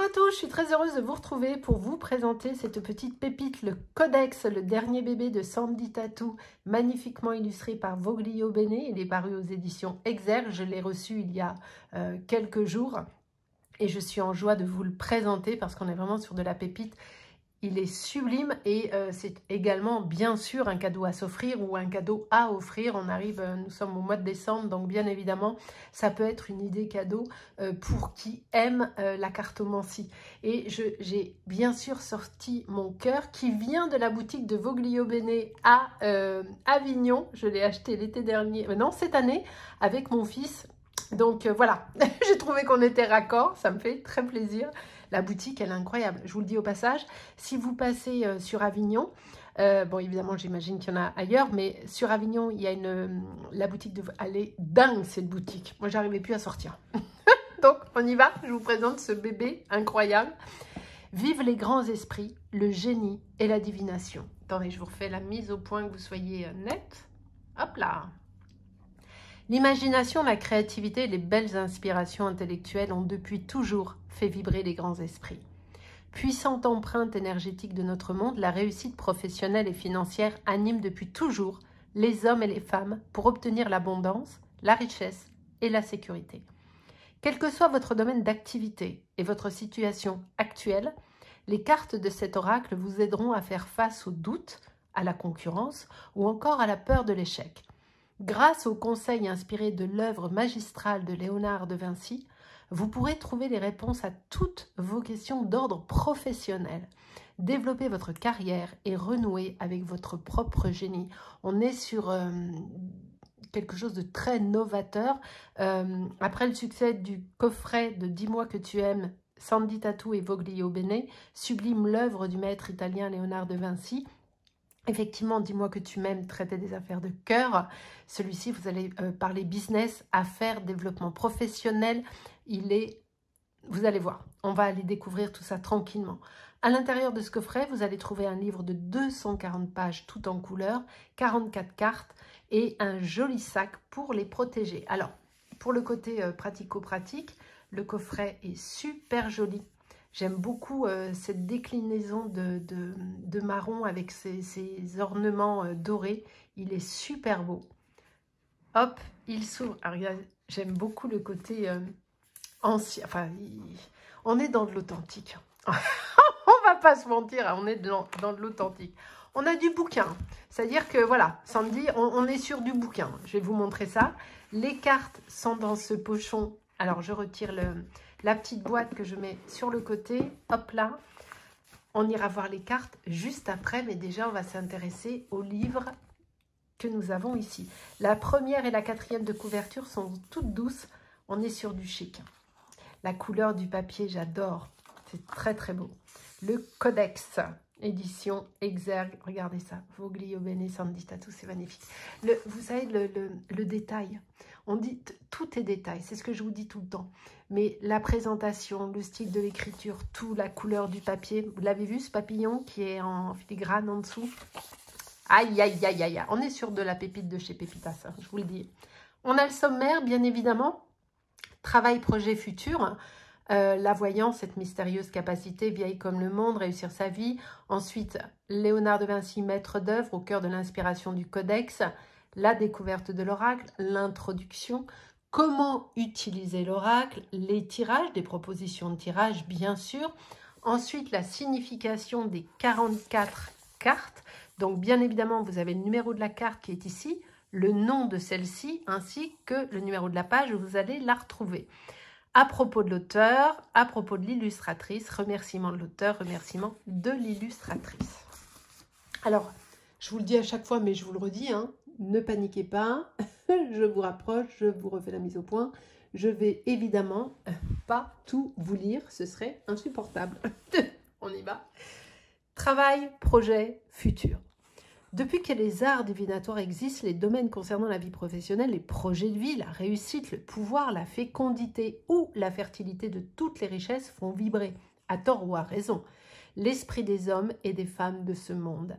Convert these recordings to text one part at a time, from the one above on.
à tous, je suis très heureuse de vous retrouver pour vous présenter cette petite pépite, le Codex, le dernier bébé de Sandy Tattoo, magnifiquement illustré par Voglio Bene. Il est paru aux éditions Exergue, je l'ai reçu il y a quelques jours et je suis en joie de vous le présenter parce qu'on est vraiment sur de la pépite. Il est sublime et c'est également bien sûr un cadeau à s'offrir ou un cadeau à offrir. On arrive, nous sommes au mois de décembre, donc bien évidemment, ça peut être une idée cadeau pour qui aime la cartomancie. Et j'ai bien sûr sorti mon cœur qui vient de la boutique de Voglio Bene à Avignon. Je l'ai acheté l'été dernier, non, cette année, avec mon fils. Donc voilà, j'ai trouvé qu'on était raccord, ça me fait très plaisir. La boutique, elle est incroyable. Je vous le dis au passage, si vous passez sur Avignon, bon évidemment j'imagine qu'il y en a ailleurs, mais sur Avignon, il y a la boutique, elle est dingue cette boutique. Moi, j'arrivais plus à sortir. Donc on y va, je vous présente ce bébé incroyable. Vive les grands esprits, le génie et la divination. Attendez, je vous refais la mise au point que vous soyez net. Hop là. L'imagination, la créativité et les belles inspirations intellectuelles ont depuis toujours fait vibrer les grands esprits. Puissante empreinte énergétique de notre monde, la réussite professionnelle et financière anime depuis toujours les hommes et les femmes pour obtenir l'abondance, la richesse et la sécurité. Quel que soit votre domaine d'activité et votre situation actuelle, les cartes de cet oracle vous aideront à faire face aux doutes, à la concurrence ou encore à la peur de l'échec. Grâce aux conseils inspirés de l'œuvre magistrale de Léonard de Vinci, vous pourrez trouver les réponses à toutes vos questions d'ordre professionnel, développer votre carrière et renouer avec votre propre génie. On est sur quelque chose de très novateur. Après le succès du coffret de 10 mois que tu aimes, Sandy Tattoo et Voglio Bene sublime l'œuvre du maître italien Léonard de Vinci. Effectivement, dis-moi que tu m'aimes, traiter des affaires de cœur. Celui-ci, vous allez parler business, affaires, développement professionnel. Vous allez voir, on va aller découvrir tout ça tranquillement. À l'intérieur de ce coffret, vous allez trouver un livre de 240 pages tout en couleur, 44 cartes et un joli sac pour les protéger. Alors, pour le côté pratico-pratique, le coffret est super joli. J'aime beaucoup cette déclinaison de marron avec ces ornements dorés. Il est super beau. Hop, il s'ouvre. J'aime beaucoup le côté ancien. Enfin, on est dans de l'authentique. On va pas se mentir, on est dans de l'authentique. On a du bouquin. C'est-à-dire que, voilà, Sandy, on est sur du bouquin. Je vais vous montrer ça. Les cartes sont dans ce pochon. Alors, je retire la petite boîte que je mets sur le côté. Hop là. On ira voir les cartes juste après. Mais déjà, on va s'intéresser aux livres que nous avons ici. La première et la quatrième de couverture sont toutes douces. On est sur du chic. La couleur du papier, j'adore. C'est très, très beau. Le Codex, édition Exergue. Regardez ça. Voglio Bene, Sandy Tattoo, c'est magnifique. Vous savez, le détail. On dit tout est détail, c'est ce que je vous dis tout le temps. Mais la présentation, le style de l'écriture, tout, la couleur du papier. Vous l'avez vu, ce papillon qui est en filigrane en dessous? Aïe, aïe, aïe, aïe. On est sur de la pépite de chez Pépitas, hein, je vous le dis. On a le sommaire, bien évidemment. Travail, projet, futur. La voyance, cette mystérieuse capacité, vieille comme le monde, réussir sa vie. Ensuite, Léonard de Vinci, maître d'œuvre, au cœur de l'inspiration du Codex. La découverte de l'oracle, l'introduction, comment utiliser l'oracle, les tirages, des propositions de tirage bien sûr. Ensuite, la signification des 44 cartes. Donc bien évidemment, vous avez le numéro de la carte qui est ici, le nom de celle-ci, ainsi que le numéro de la page où vous allez la retrouver. À propos de l'auteur, à propos de l'illustratrice, remerciement de l'auteur, remerciement de l'illustratrice. Alors, je vous le dis à chaque fois, mais je vous le redis, hein, ne paniquez pas, je vous rapproche, je vous refais la mise au point. Je vais évidemment pas tout vous lire, ce serait insupportable. On y va. Travail, projet, futur. Depuis que les arts divinatoires existent, les domaines concernant la vie professionnelle, les projets de vie, la réussite, le pouvoir, la fécondité ou la fertilité de toutes les richesses font vibrer, à tort ou à raison, l'esprit des hommes et des femmes de ce monde.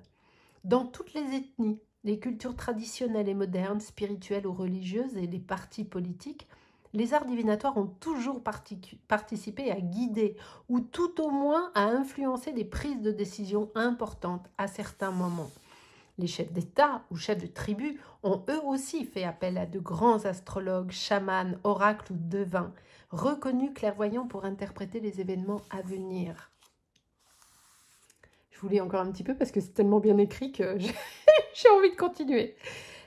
Dans toutes les ethnies, les cultures traditionnelles et modernes, spirituelles ou religieuses et les partis politiques, Les arts divinatoires ont toujours participé à guider ou tout au moins à influencer des prises de décision importantes à certains moments. Les chefs d'État ou chefs de tribu ont eux aussi fait appel à de grands astrologues, chamans, oracles ou devins, reconnus clairvoyants pour interpréter les événements à venir. Je vous lis encore un petit peu parce que c'est tellement bien écrit que j'ai envie de continuer.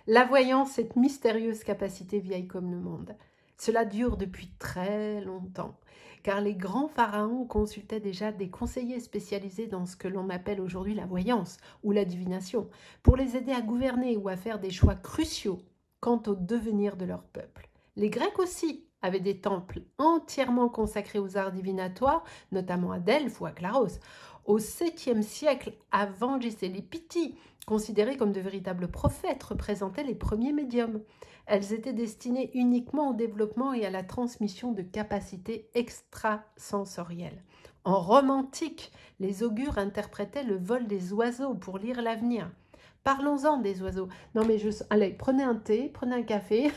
La voyance, cette mystérieuse capacité vieille comme le monde. Cela dure depuis très longtemps, car les grands pharaons consultaient déjà des conseillers spécialisés dans ce que l'on appelle aujourd'hui la voyance ou la divination, pour les aider à gouverner ou à faire des choix cruciaux quant au devenir de leur peuple. Les Grecs aussi avaient des temples entièrement consacrés aux arts divinatoires, notamment à Delphes ou à Claros. Au 7e siècle avant J.C., les Pythie, considérés comme de véritables prophètes, représentaient les premiers médiums. Elles étaient destinées uniquement au développement et à la transmission de capacités extrasensorielles. En Rome antique, les augures interprétaient le vol des oiseaux pour lire l'avenir. Parlons-en des oiseaux. Non mais allez, prenez un thé, prenez un café,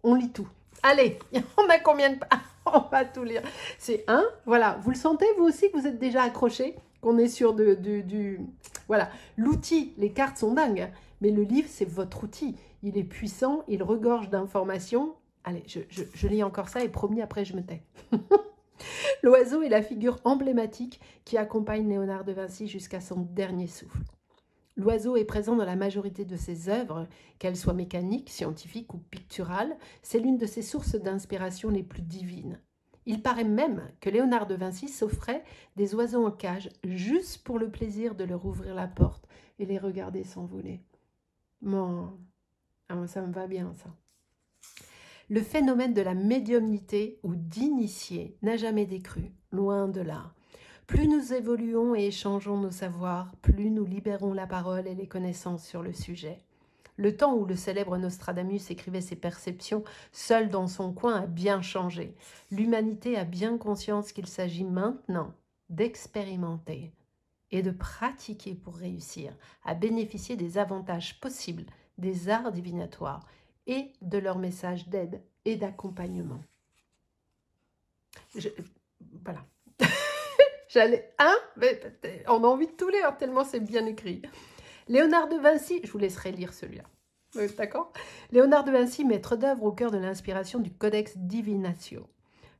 on lit tout. Allez, on a combien de... on va tout lire. C'est un, voilà, vous le sentez vous aussi que vous êtes déjà accroché, qu'on est sur Voilà, l'outil, les cartes sont dingues, mais le livre c'est votre outil. Il est puissant, il regorge d'informations. Allez, je lis encore ça et promis après je me tais. L'oiseau est la figure emblématique qui accompagne Léonard de Vinci jusqu'à son dernier souffle. L'oiseau est présent dans la majorité de ses œuvres, qu'elles soient mécaniques, scientifiques ou picturales. C'est l'une de ses sources d'inspiration les plus divines. Il paraît même que Léonard de Vinci s'offrait des oiseaux en cage juste pour le plaisir de leur ouvrir la porte et les regarder s'envoler. Bon, ça me va bien ça. Le phénomène de la médiumnité ou d'initié n'a jamais décru, loin de là. Plus nous évoluons et échangeons nos savoirs, plus nous libérons la parole et les connaissances sur le sujet. Le temps où le célèbre Nostradamus écrivait ses perceptions seul dans son coin a bien changé. L'humanité a bien conscience qu'il s'agit maintenant d'expérimenter et de pratiquer pour réussir à bénéficier des avantages possibles des arts divinatoires et de leur message d'aide et d'accompagnement. Voilà. On a envie de tout lire tellement c'est bien écrit. Léonard de Vinci, je vous laisserai lire celui-là. D'accord? Léonard de Vinci, maître d'œuvre au cœur de l'inspiration du Codex Divinatio.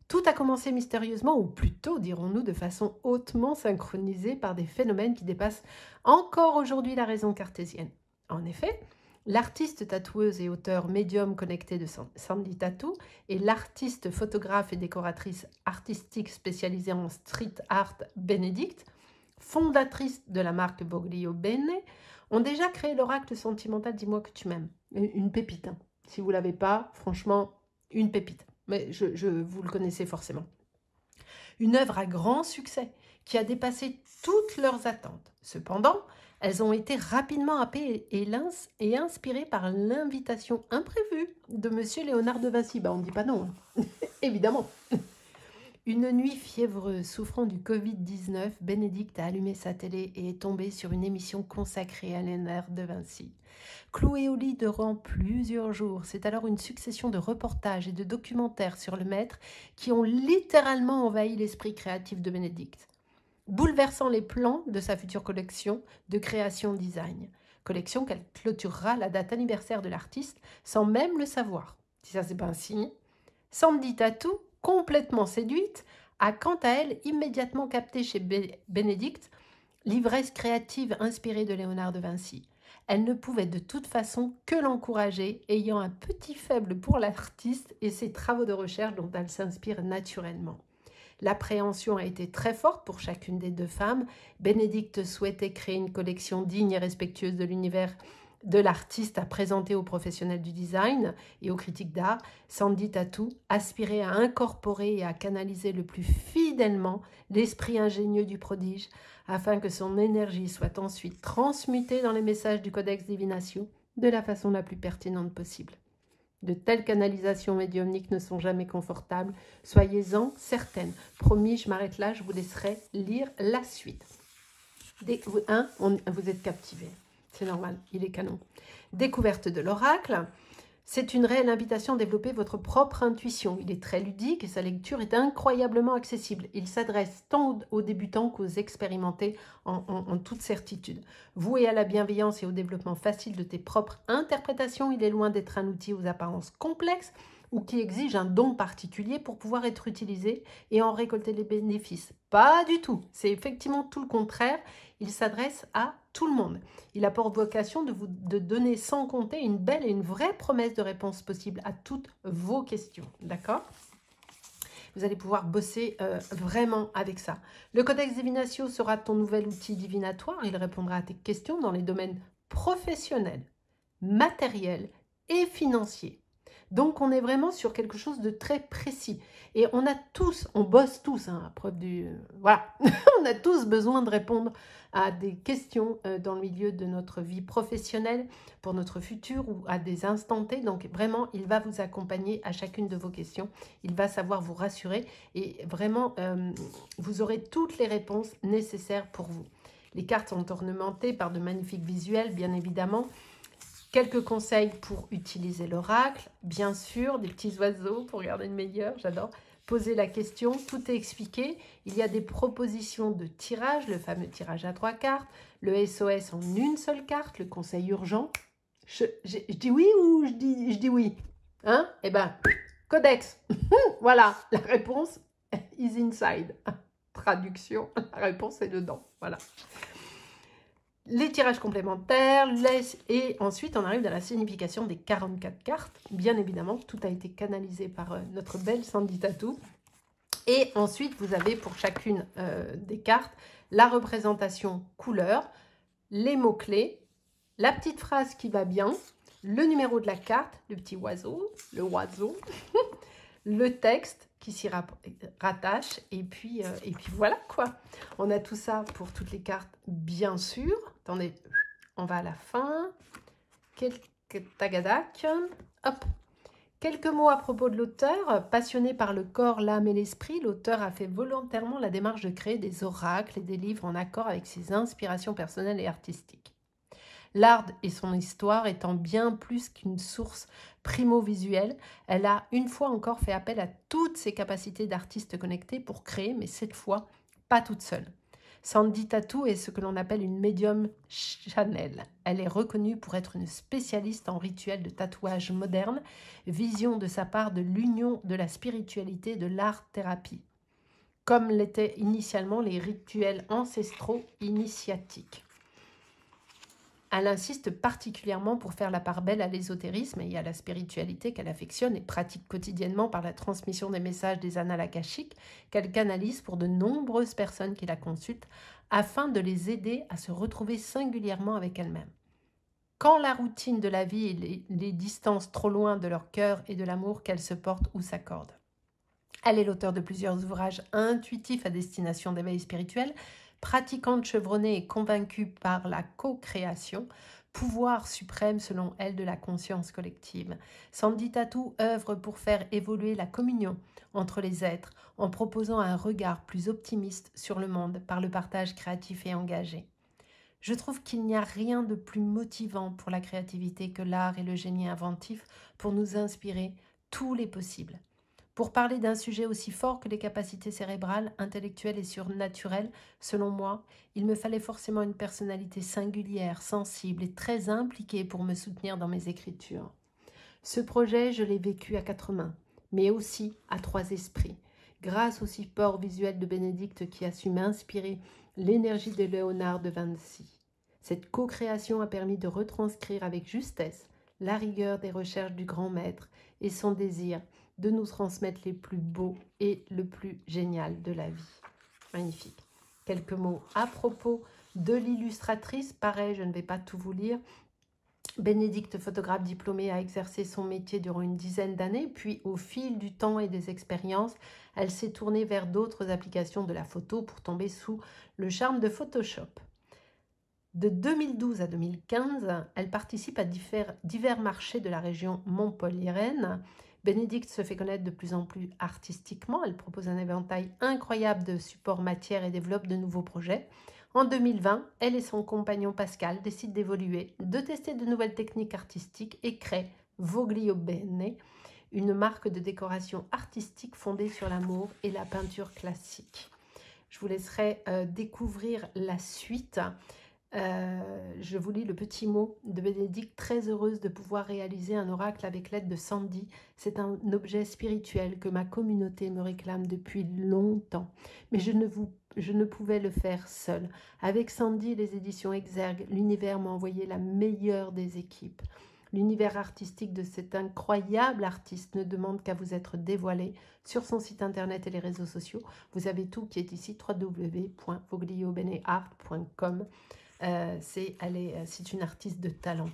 Tout a commencé mystérieusement, ou plutôt, dirons-nous, de façon hautement synchronisée par des phénomènes qui dépassent encore aujourd'hui la raison cartésienne. En effet, l'artiste tatoueuse et auteur médium connecté de Sandy Tattoo et l'artiste photographe et décoratrice artistique spécialisée en street art Bénédicte, fondatrice de la marque Boglio Bene, ont déjà créé l'oracle sentimental « Dis-moi que tu m'aimes ». Une pépite. Hein. Si vous ne l'avez pas, franchement, une pépite. Mais vous le connaissez forcément. Une œuvre à grand succès qui a dépassé toutes leurs attentes. Cependant, elles ont été rapidement happées et inspirées par l'invitation imprévue de M. Léonard de Vinci. On ne dit pas non, hein. Évidemment. Une nuit fiévreuse, souffrant du Covid-19, Bénédicte a allumé sa télé et est tombée sur une émission consacrée à Léonard de Vinci. Clouée au lit durant plusieurs jours, c'est alors une succession de reportages et de documentaires sur le maître qui ont littéralement envahi l'esprit créatif de Bénédicte, bouleversant les plans de sa future collection de création design. Collection qu'elle clôturera à la date anniversaire de l'artiste sans même le savoir. Si ça, c'est pas un signe. Sandy Tattoo, complètement séduite, a quant à elle immédiatement capté chez Bénédicte l'ivresse créative inspirée de Léonard de Vinci. Elle ne pouvait de toute façon que l'encourager, ayant un petit faible pour l'artiste et ses travaux de recherche dont elle s'inspire naturellement. L'appréhension a été très forte pour chacune des deux femmes. Bénédicte souhaitait créer une collection digne et respectueuse de l'univers de l'artiste à présenter aux professionnels du design et aux critiques d'art. Sandy Tattoo aspirait à incorporer et à canaliser le plus fidèlement l'esprit ingénieux du prodige afin que son énergie soit ensuite transmutée dans les messages du Codex Divinatio de la façon la plus pertinente possible. De telles canalisations médiumniques ne sont jamais confortables, soyez-en certaines. Promis, je m'arrête là, je vous laisserai lire la suite. Vous êtes captivés. C'est normal, il est canon. Découverte de l'oracle. C'est une réelle invitation à développer votre propre intuition. Il est très ludique et sa lecture est incroyablement accessible. Il s'adresse tant aux débutants qu'aux expérimentés en toute certitude. Voué à la bienveillance et au développement facile de tes propres interprétations, il est loin d'être un outil aux apparences complexes ou qui exige un don particulier pour pouvoir être utilisé et en récolter les bénéfices. Pas du tout. C'est effectivement tout le contraire. Il s'adresse à tout le monde. Il a pour vocation de donner sans compter une belle et une vraie promesse de réponse possible à toutes vos questions. D'accord ? Vous allez pouvoir bosser vraiment avec ça. Le Codex Divinatio sera ton nouvel outil divinatoire. Il répondra à tes questions dans les domaines professionnels, matériels et financiers. Donc, on est vraiment sur quelque chose de très précis. Et on bosse tous, hein, à preuve du... Voilà, on a tous besoin de répondre à des questions dans le milieu de notre vie professionnelle, pour notre futur ou à des instants T. Donc, vraiment, il va vous accompagner à chacune de vos questions. Il va savoir vous rassurer et vraiment, vous aurez toutes les réponses nécessaires pour vous. Les cartes sont ornementées par de magnifiques visuels, bien évidemment. Quelques conseils pour utiliser l'oracle, bien sûr, des petits oiseaux pour garder le meilleur, j'adore. Poser la question, tout est expliqué. Il y a des propositions de tirage, le fameux tirage à 3 cartes, le SOS en une seule carte, le conseil urgent. Je dis oui ou je dis oui? Hein? Eh bien, Codex. Voilà, la réponse is inside. Traduction, la réponse est dedans. Voilà. Les tirages complémentaires, et ensuite on arrive dans la signification des 44 cartes. Bien évidemment, tout a été canalisé par notre belle Sandy Tatou. Et ensuite, vous avez pour chacune des cartes la représentation couleur, les mots-clés, la petite phrase qui va bien, le numéro de la carte, le petit oiseau, le texte qui s'y rattache, et puis voilà quoi. On a tout ça pour toutes les cartes, bien sûr. Attendez, on va à la fin. Quelques tagadak. Hop. Quelques mots à propos de l'auteur. Passionné par le corps, l'âme et l'esprit, l'auteur a fait volontairement la démarche de créer des oracles et des livres en accord avec ses inspirations personnelles et artistiques. L'art et son histoire étant bien plus qu'une source primo-visuelle, elle a une fois encore fait appel à toutes ses capacités d'artiste connectée pour créer, mais cette fois, pas toute seule. Sandy Tatou est ce que l'on appelle une médium Chanel. Elle est reconnue pour être une spécialiste en rituels de tatouage moderne, vision de sa part de l'union de la spiritualité et de l'art-thérapie, comme l'étaient initialement les rituels ancestraux initiatiques. Elle insiste particulièrement pour faire la part belle à l'ésotérisme et à la spiritualité qu'elle affectionne et pratique quotidiennement par la transmission des messages des annales akashiques qu'elle canalise pour de nombreuses personnes qui la consultent afin de les aider à se retrouver singulièrement avec elles-mêmes. Quand la routine de la vie et les distances trop loin de leur cœur et de l'amour qu'elles se portent ou s'accordent. Elle est l'auteur de plusieurs ouvrages intuitifs à destination d'éveil spirituel, pratiquante chevronnée et convaincue par la co-création, pouvoir suprême selon elle de la conscience collective. Sandy Tatou œuvre pour faire évoluer la communion entre les êtres en proposant un regard plus optimiste sur le monde par le partage créatif et engagé. Je trouve qu'il n'y a rien de plus motivant pour la créativité que l'art et le génie inventif pour nous inspirer tous les possibles. Pour parler d'un sujet aussi fort que les capacités cérébrales, intellectuelles et surnaturelles, selon moi, il me fallait forcément une personnalité singulière, sensible et très impliquée pour me soutenir dans mes écritures. Ce projet, je l'ai vécu à 4 mains, mais aussi à 3 esprits, grâce au support visuel de Bénédicte qui a su m'inspirer l'énergie de Léonard de Vinci. Cette co-création a permis de retranscrire avec justesse la rigueur des recherches du grand maître et son désir de nous transmettre les plus beaux et le plus génial de la vie. Magnifique. Quelques mots à propos de l'illustratrice. Pareil, je ne vais pas tout vous lire. Bénédicte, photographe diplômée, a exercé son métier durant une dizaine d'années, puis au fil du temps et des expériences, elle s'est tournée vers d'autres applications de la photo pour tomber sous le charme de Photoshop. De 2012 à 2015, elle participe à divers marchés de la région montpelliéraine. Bénédicte se fait connaître de plus en plus artistiquement. Elle propose un éventail incroyable de supports matières et développe de nouveaux projets. En 2020, elle et son compagnon Pascal décident d'évoluer, de tester de nouvelles techniques artistiques et créent Voglio Bene, une marque de décoration artistique fondée sur l'amour et la peinture classique. Je vous laisserai découvrir la suite. Je vous lis le petit mot de Bénédicte. Très heureuse de pouvoir réaliser un oracle avec l'aide de Sandy. C'est un objet spirituel que ma communauté me réclame depuis longtemps. Mais je ne pouvais le faire seule. Avec Sandy et les éditions Exergue, l'univers m'a envoyé la meilleure des équipes. L'univers artistique de cet incroyable artiste ne demande qu'à vous être dévoilé sur son site internet et les réseaux sociaux. Vous avez tout qui est ici, www.vogliobeneart.com. C'est une artiste de talent.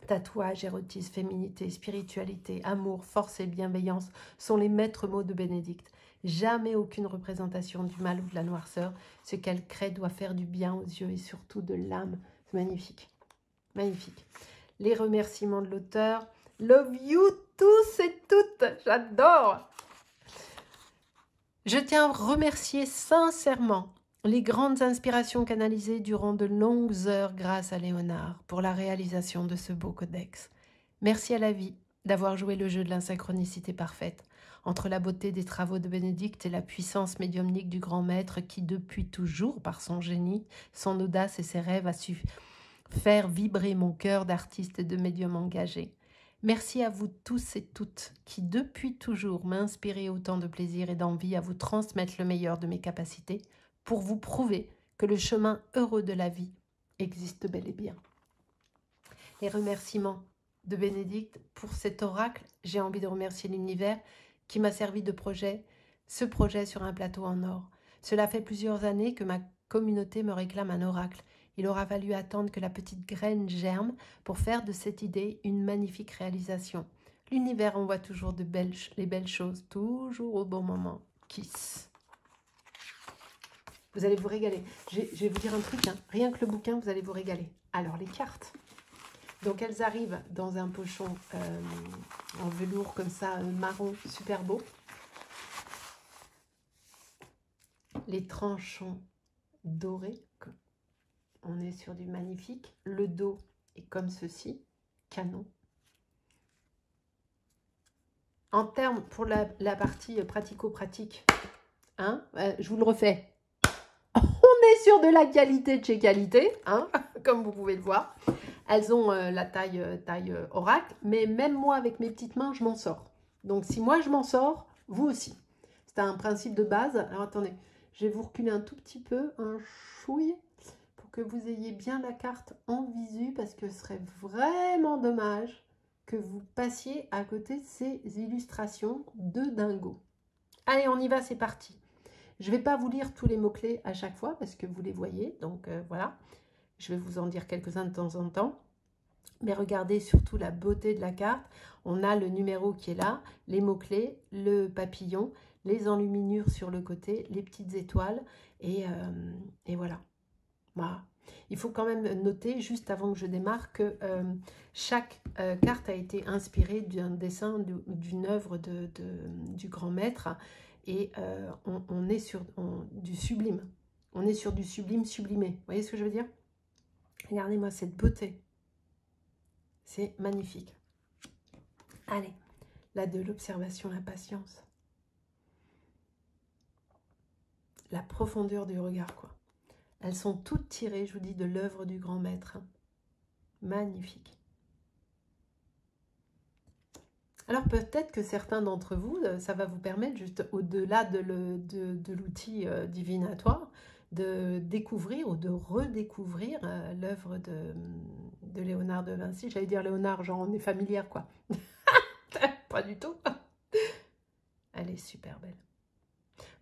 Tatouage, érotisme, féminité, spiritualité, amour, force et bienveillance sont les maîtres mots de Bénédicte. Jamais aucune représentation du mal ou de la noirceur. Ce qu'elle crée doit faire du bien aux yeux et surtout de l'âme. C'est magnifique. Magnifique. Les remerciements de l'auteur. Love you tous et toutes. J'adore. Je tiens à remercier sincèrement les grandes inspirations canalisées durant de longues heures grâce à Léonard pour la réalisation de ce beau codex. Merci à la vie d'avoir joué le jeu de l'insynchronicité parfaite entre la beauté des travaux de Bénédicte et la puissance médiumnique du grand maître qui, depuis toujours, par son génie, son audace et ses rêves, a su faire vibrer mon cœur d'artiste et de médium engagé. Merci à vous tous et toutes qui, depuis toujours, m'inspirez autant de plaisir et d'envie à vous transmettre le meilleur de mes capacités pour vous prouver que le chemin heureux de la vie existe bel et bien. Les remerciements de Bénédicte pour cet oracle. J'ai envie de remercier l'univers qui m'a servi de projet, ce projet sur un plateau en or. Cela fait plusieurs années que ma communauté me réclame un oracle. Il aura fallu attendre que la petite graine germe pour faire de cette idée une magnifique réalisation. L'univers envoie toujours les belles choses, toujours au bon moment. Kiss. Vous allez vous régaler. Je vais vous dire un truc, hein. Rien que le bouquin, vous allez vous régaler. Alors, les cartes. Donc, elles arrivent dans un pochon en velours comme ça, marron, super beau. Les tranchants dorés. On est sur du magnifique. Le dos est comme ceci, canon. En termes, pour la partie pratico-pratique, hein, je vous le refais. On est sur de la qualité de chez qualité, hein, comme vous pouvez le voir. Elles ont la taille oracle, mais même moi, avec mes petites mains, je m'en sors. Donc, si moi, je m'en sors, vous aussi. C'est un principe de base. Alors, attendez, je vais vous reculer un tout petit peu, un chouille, pour que vous ayez bien la carte en visu, parce que ce serait vraiment dommage que vous passiez à côté de ces illustrations de dingo. Allez, on y va, c'est parti. Je ne vais pas vous lire tous les mots-clés à chaque fois, parce que vous les voyez, donc voilà. Je vais vous en dire quelques-uns de temps en temps. Mais regardez surtout la beauté de la carte. On a le numéro qui est là, les mots-clés, le papillon, les enluminures sur le côté, les petites étoiles, et voilà. Voilà. Il faut quand même noter, juste avant que je démarre, que chaque carte a été inspirée d'un dessin, d'une œuvre du grand maître, et on est sur du sublime. On est sur du sublime sublimé. Vous voyez ce que je veux dire? Regardez-moi cette beauté. C'est magnifique. Allez, là de l'observation, la patience. La profondeur du regard, quoi. Elles sont toutes tirées, je vous dis, de l'œuvre du grand maître. Magnifique. Alors peut-être que certains d'entre vous, ça va vous permettre, juste au-delà de l'outil divinatoire, de découvrir ou de redécouvrir l'œuvre de Léonard de Vinci. J'allais dire Léonard, genre on est familière, quoi. Pas du tout. Elle est super belle.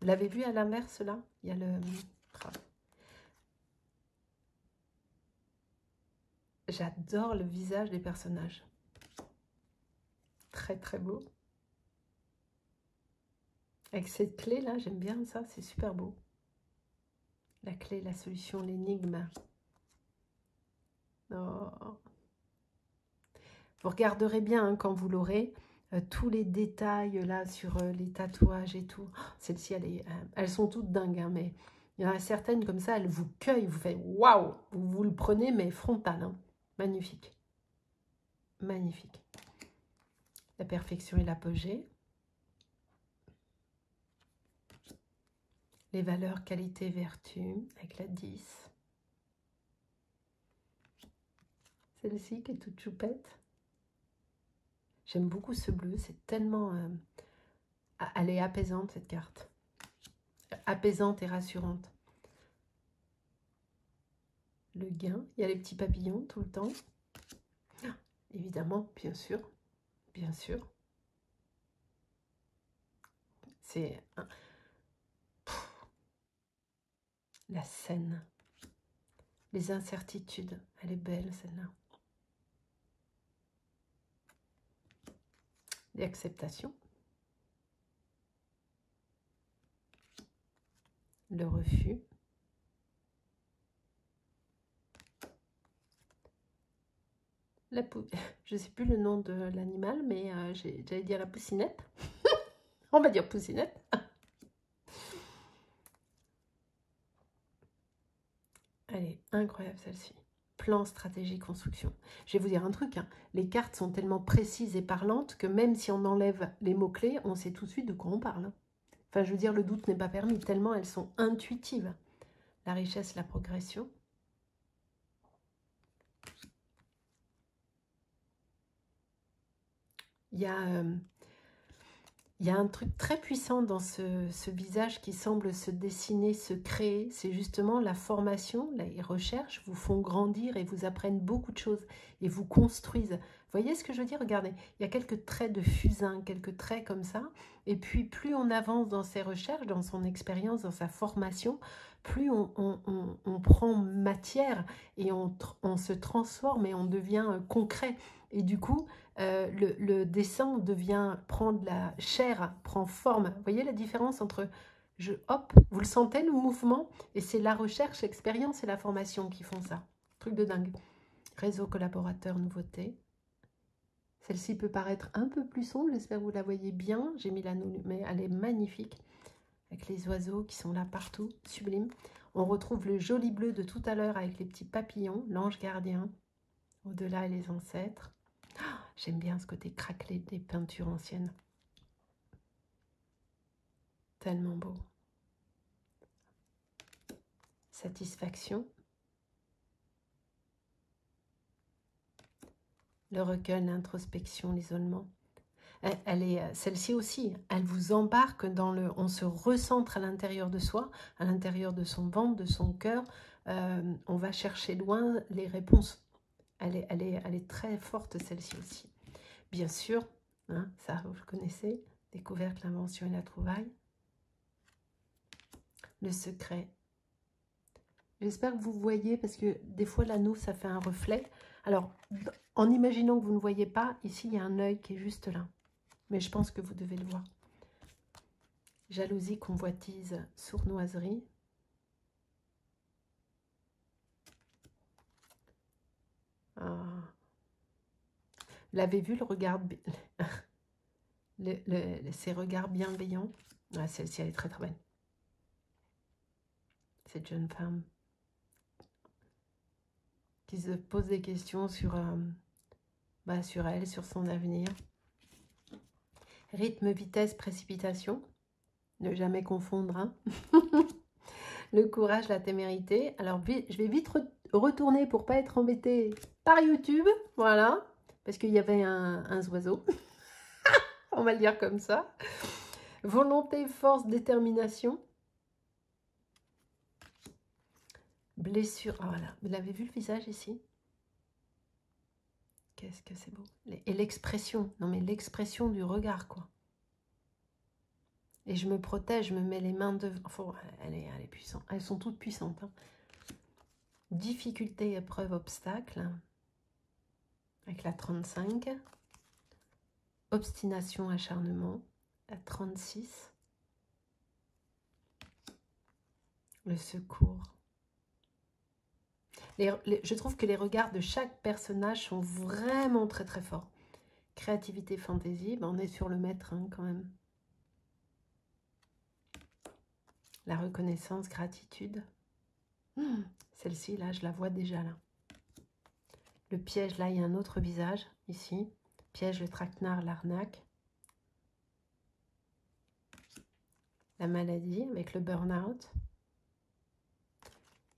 Vous l'avez vu à l'inverse, là? Il y a le... J'adore le visage des personnages. Très, très beau. Avec cette clé-là, j'aime bien ça, c'est super beau. La clé, la solution, l'énigme. Oh. Vous regarderez bien hein, quand vous l'aurez, tous les détails là sur les tatouages et tout. Oh, celle-ci, elles sont toutes dingues, hein, mais il y en a certaines comme ça, elles vous cueillent, vous faites waouh, vous le prenez, mais frontal. Hein. Magnifique. Magnifique. La perfection et l'apogée. Les valeurs, qualité, vertu, avec la 10. Celle-ci qui est toute choupette. J'aime beaucoup ce bleu, c'est tellement... elle est apaisante cette carte. Apaisante et rassurante. Le gain, il y a les petits papillons tout le temps. Ah, évidemment, bien sûr. Bien sûr. C'est... La scène. Les incertitudes. Elle est belle celle-là. L'acceptation. Le refus. Je ne sais plus le nom de l'animal, mais j'allais dire la poussinette. On va dire poussinette. Elle est incroyable celle-ci. Plan, stratégie, construction. Je vais vous dire un truc, hein. Les cartes sont tellement précises et parlantes que même si on enlève les mots-clés, on sait tout de suite de quoi on parle. Enfin, je veux dire, le doute n'est pas permis, tellement elles sont intuitives. La richesse, la progression. Il y a un truc très puissant dans ce visage qui semble se dessiner, se créer. C'est justement la formation, les recherches vous font grandir et vous apprennent beaucoup de choses et vous construisent. Vous voyez ce que je veux dire? Regardez, il y a quelques traits de fusain, quelques traits comme ça. Et puis, plus on avance dans ses recherches, dans son expérience, dans sa formation, plus on prend matière et on se transforme et on devient concret. Et du coup, le dessin prend de la chair, prend forme. Vous voyez la différence entre, hop, vous le sentez le mouvement? Et c'est la recherche, l'expérience et la formation qui font ça. Truc de dingue. Réseau collaborateur, nouveauté. Celle-ci peut paraître un peu plus sombre, j'espère que vous la voyez bien. J'ai mis la mais elle est magnifique. Avec les oiseaux qui sont là partout, sublime. On retrouve le joli bleu de tout à l'heure avec les petits papillons, l'ange gardien. Au-delà, les ancêtres. J'aime bien ce côté craquelé des peintures anciennes. Tellement beau. Satisfaction. Le recueil, l'introspection, l'isolement. Celle-ci aussi, elle vous embarque dans le... On se recentre à l'intérieur de soi, à l'intérieur de son ventre, de son cœur. On va chercher loin les réponses. Elle est très forte, celle-ci aussi. Bien sûr, hein, ça vous le connaissez, découverte, l'invention et la trouvaille. Le secret. J'espère que vous voyez, parce que des fois l'anneau, ça fait un reflet. Alors, en imaginant que vous ne voyez pas, ici, il y a un œil qui est juste là. Mais je pense que vous devez le voir. Jalousie, convoitise, sournoiserie. Ah. Vous l'avez vu, le regard... ces regards bienveillants. Ah, celle-ci, elle est très très belle. Cette jeune femme qui se pose des questions sur elle, sur son avenir. Rythme, vitesse, précipitation. Ne jamais confondre. Hein. Le courage, la témérité. Alors, je vais vite retourner pour pas être embêtée par YouTube. Voilà. Parce qu'il y avait un oiseau. On va le dire comme ça. Volonté, force, détermination. Blessure. Ah, voilà. Vous l'avez vu le visage ici? Qu'est-ce que c'est beau. Et l'expression. Non, mais l'expression du regard, quoi. Et je me protège, je me mets les mains devant. Enfin, elle est puissante. Elles sont toutes puissantes. Hein. Difficulté, épreuve, obstacle. Avec la 35. Obstination, acharnement. La 36. Le secours. Je trouve que les regards de chaque personnage sont vraiment très très forts. Créativité, fantaisie. Ben, on est sur le maître hein, quand même. La reconnaissance, gratitude. Celle-ci, là, je la vois déjà là. Le piège, là, il y a un autre visage, ici. piège, le traquenard, l'arnaque. La maladie avec le burn-out.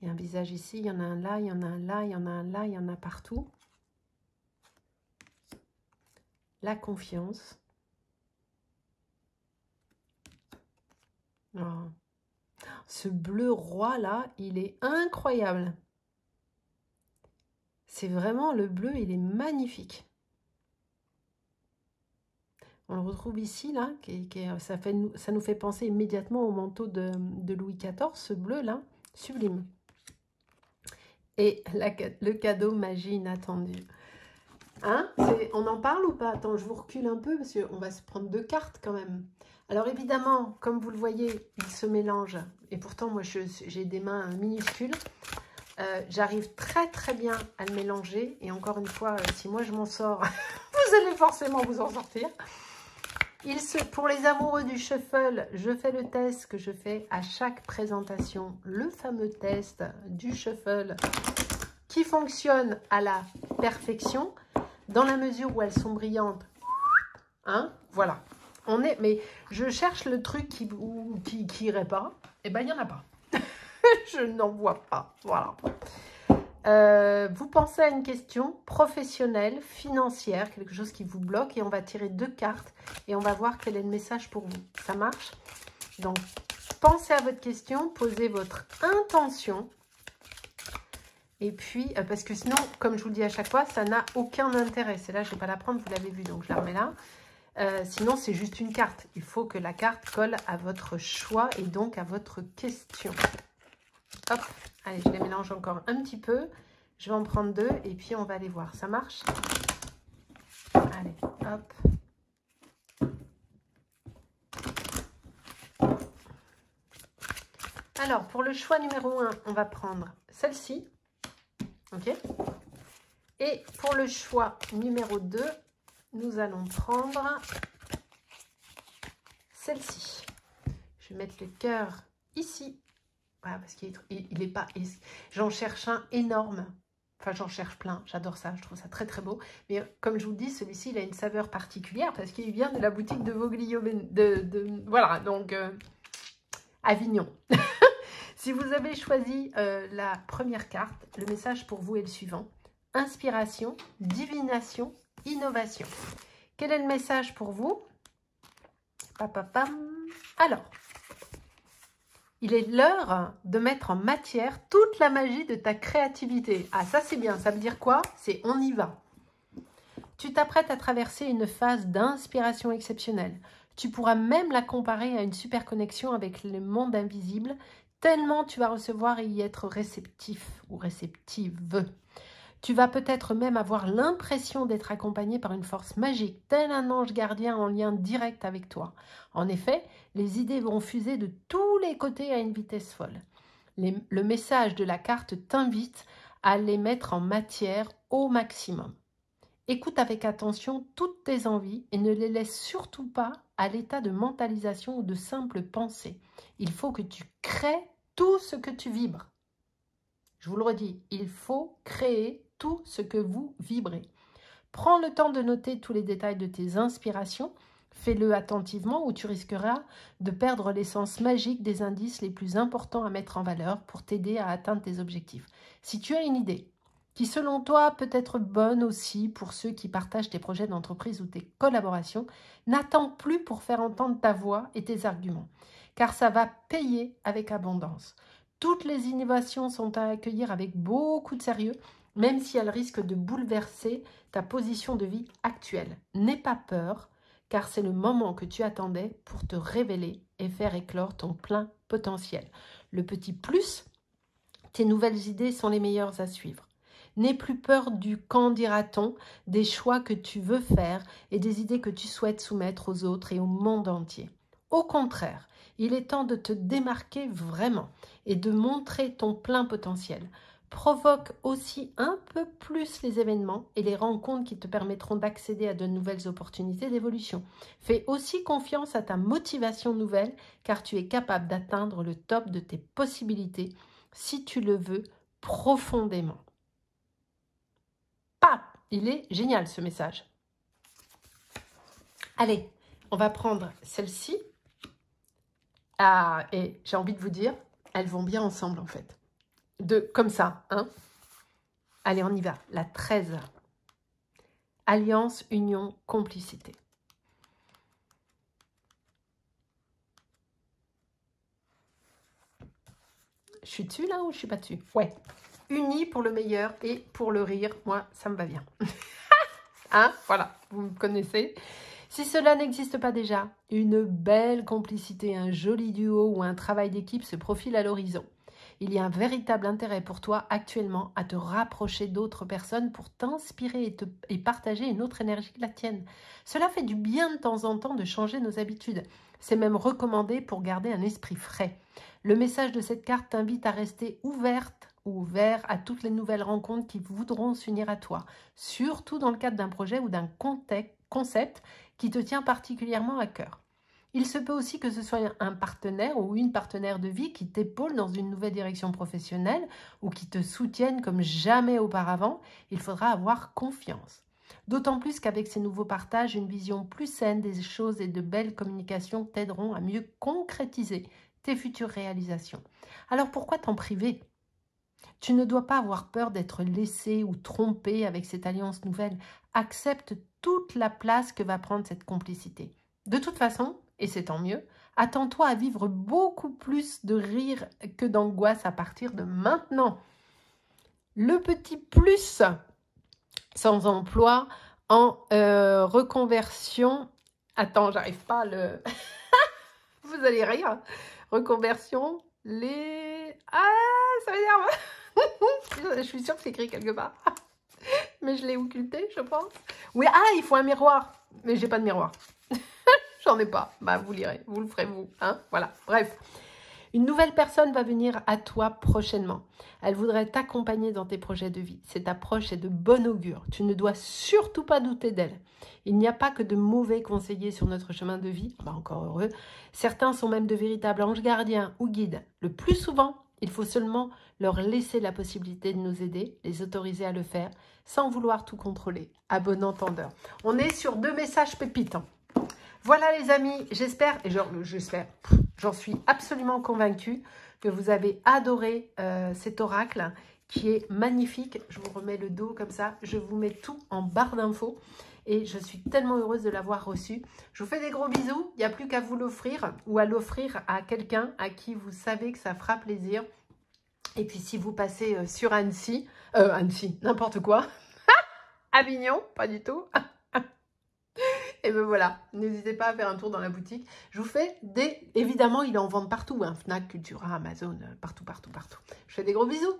Il y a un visage ici, il y en a un là, il y en a un là, il y en a un là, il y en a partout. La confiance. Oh. Ce bleu roi là, il est incroyable. C'est vraiment le bleu, il est magnifique. On le retrouve ici, là, ça nous fait penser immédiatement au manteau de Louis XIV, ce bleu-là, sublime. Et le cadeau magie inattendue. Hein? On en parle ou pas? Attends, je vous recule un peu, parce qu'on va se prendre 2 cartes quand même. Alors évidemment, comme vous le voyez, ils se mélangent. Et pourtant, moi, j'ai des mains minuscules. J'arrive très très bien à le mélanger. Et encore une fois, si moi je m'en sors, vous allez forcément vous en sortir. Pour les amoureux du shuffle, je fais le test que je fais à chaque présentation. Le fameux test du shuffle qui fonctionne à la perfection. Dans la mesure où elles sont brillantes. Hein, voilà. Mais je cherche le truc qui irait pas. Et ben, il n'y en a pas. Je n'en vois pas. Voilà. Vous pensez à une question professionnelle, financière, quelque chose qui vous bloque, et on va tirer 2 cartes et on va voir quel est le message pour vous. Ça marche? Donc, pensez à votre question, posez votre intention. Et puis, parce que sinon, comme je vous le dis à chaque fois, ça n'a aucun intérêt. C'est là, je ne vais pas la prendre, vous l'avez vu, donc je la remets là. Sinon, c'est juste une carte. Il faut que la carte colle à votre choix et donc à votre question. Hop, allez, je les mélange encore un petit peu. Je vais en prendre 2 et puis on va aller voir. Ça marche? Allez, hop. Alors, pour le choix numéro 1, on va prendre celle-ci. Ok. Et pour le choix numéro 2, nous allons prendre celle-ci. Je vais mettre le cœur ici. Voilà, parce qu'il est pas... J'en cherche un énorme. Enfin, j'en cherche plein. J'adore ça. Je trouve ça très, très beau. Mais comme je vous dis, celui-ci, il a une saveur particulière parce qu'il vient de la boutique de Voglio. Voilà, donc Avignon. Si vous avez choisi la première carte, le message pour vous est le suivant. Inspiration, divination, innovation. Quel est le message pour vous? Alors, il est l'heure de mettre en matière toute la magie de ta créativité. Ah, ça c'est bien. Ça veut dire quoi? C'est on y va. Tu t'apprêtes à traverser une phase d'inspiration exceptionnelle. Tu pourras même la comparer à une super connexion avec le monde invisible, tellement tu vas recevoir et y être réceptif ou réceptive. Tu vas peut-être même avoir l'impression d'être accompagné par une force magique, tel un ange gardien en lien direct avec toi. En effet, les idées vont fuser de tous les côtés à une vitesse folle. Le message de la carte t'invite à les mettre en matière au maximum. Écoute avec attention toutes tes envies et ne les laisse surtout pas à l'état de mentalisation ou de simple pensée. Il faut que tu crées tout ce que tu vibres. Je vous le redis, il faut créer tout ce que vous vibrez. Prends le temps de noter tous les détails de tes inspirations. Fais-le attentivement ou tu risqueras de perdre l'essence magique des indices les plus importants à mettre en valeur pour t'aider à atteindre tes objectifs. Si tu as une idée qui, selon toi, peut être bonne aussi pour ceux qui partagent tes projets d'entreprise ou tes collaborations, n'attends plus pour faire entendre ta voix et tes arguments, car ça va payer avec abondance. Toutes les innovations sont à accueillir avec beaucoup de sérieux, même si elles risquent de bouleverser ta position de vie actuelle. N'aie pas peur, car c'est le moment que tu attendais pour te révéler et faire éclore ton plein potentiel. Le petit plus, tes nouvelles idées sont les meilleures à suivre. N'aie plus peur du qu'en dira-t-on, des choix que tu veux faire et des idées que tu souhaites soumettre aux autres et au monde entier. Au contraire, il est temps de te démarquer vraiment et de montrer ton plein potentiel. Provoque aussi un peu plus les événements et les rencontres qui te permettront d'accéder à de nouvelles opportunités d'évolution. Fais aussi confiance à ta motivation nouvelle car tu es capable d'atteindre le top de tes possibilités si tu le veux profondément. Il est génial ce message. Allez, on va prendre celle-ci. Ah, et j'ai envie de vous dire, elles vont bien ensemble en fait. Comme ça, hein. Allez, on y va. La 13. Alliance, union, complicité. Je suis dessus là ou je suis pas dessus? Ouais. Unis pour le meilleur et pour le rire. Moi, ça me va bien. Hein? Voilà, vous me connaissez. Si cela n'existe pas déjà, une belle complicité, un joli duo ou un travail d'équipe se profile à l'horizon. Il y a un véritable intérêt pour toi actuellement à te rapprocher d'autres personnes pour t'inspirer et partager une autre énergie que la tienne. Cela fait du bien de temps en temps de changer nos habitudes. C'est même recommandé pour garder un esprit frais. Le message de cette carte t'invite à rester ouverte ou ouvert à toutes les nouvelles rencontres qui voudront s'unir à toi, surtout dans le cadre d'un projet ou d'un concept qui te tient particulièrement à cœur. Il se peut aussi que ce soit un partenaire ou une partenaire de vie qui t'épaule dans une nouvelle direction professionnelle ou qui te soutienne comme jamais auparavant. Il faudra avoir confiance. D'autant plus qu'avec ces nouveaux partages, une vision plus saine des choses et de belles communications t'aideront à mieux concrétiser tes futures réalisations. Alors pourquoi t'en priver ? Tu ne dois pas avoir peur d'être laissé ou trompé avec cette alliance nouvelle. Accepte toute la place que va prendre cette complicité. De toute façon, et c'est tant mieux, attends-toi à vivre beaucoup plus de rire que d'angoisse à partir de maintenant. Le petit plus sans emploi en reconversion. Attends, j'arrive pas à le... Vous allez rire. Reconversion, Ah, ça m'énerve. Je suis sûre que c'est écrit quelque part. Mais je l'ai occulté, je pense. Oui, il faut un miroir. Mais j'ai pas de miroir. J'en ai pas. Bah, vous lirez. Vous le ferez, vous. Hein, voilà. Bref. Une nouvelle personne va venir à toi prochainement. Elle voudrait t'accompagner dans tes projets de vie. Cette approche est de bon augure. Tu ne dois surtout pas douter d'elle. Il n'y a pas que de mauvais conseillers sur notre chemin de vie. Bah, encore heureux. Certains sont même de véritables anges gardiens ou guides. Le plus souvent, il faut seulement leur laisser la possibilité de nous aider, les autoriser à le faire, sans vouloir tout contrôler. À bon entendeur. On est sur 2 messages pépites. Voilà les amis, j'espère, et j'en suis absolument convaincue que vous avez adoré cet oracle qui est magnifique. Je vous remets le dos comme ça, je vous mets tout en barre d'infos et je suis tellement heureuse de l'avoir reçu. Je vous fais des gros bisous, il n'y a plus qu'à vous l'offrir ou à l'offrir à quelqu'un à qui vous savez que ça fera plaisir. Et puis si vous passez sur Annecy, n'importe quoi, Avignon, pas du tout. Et ben voilà, n'hésitez pas à faire un tour dans la boutique. Je vous fais des... Évidemment, il en vend partout, hein. Fnac, Cultura, Amazon, partout. Je vous fais des gros bisous.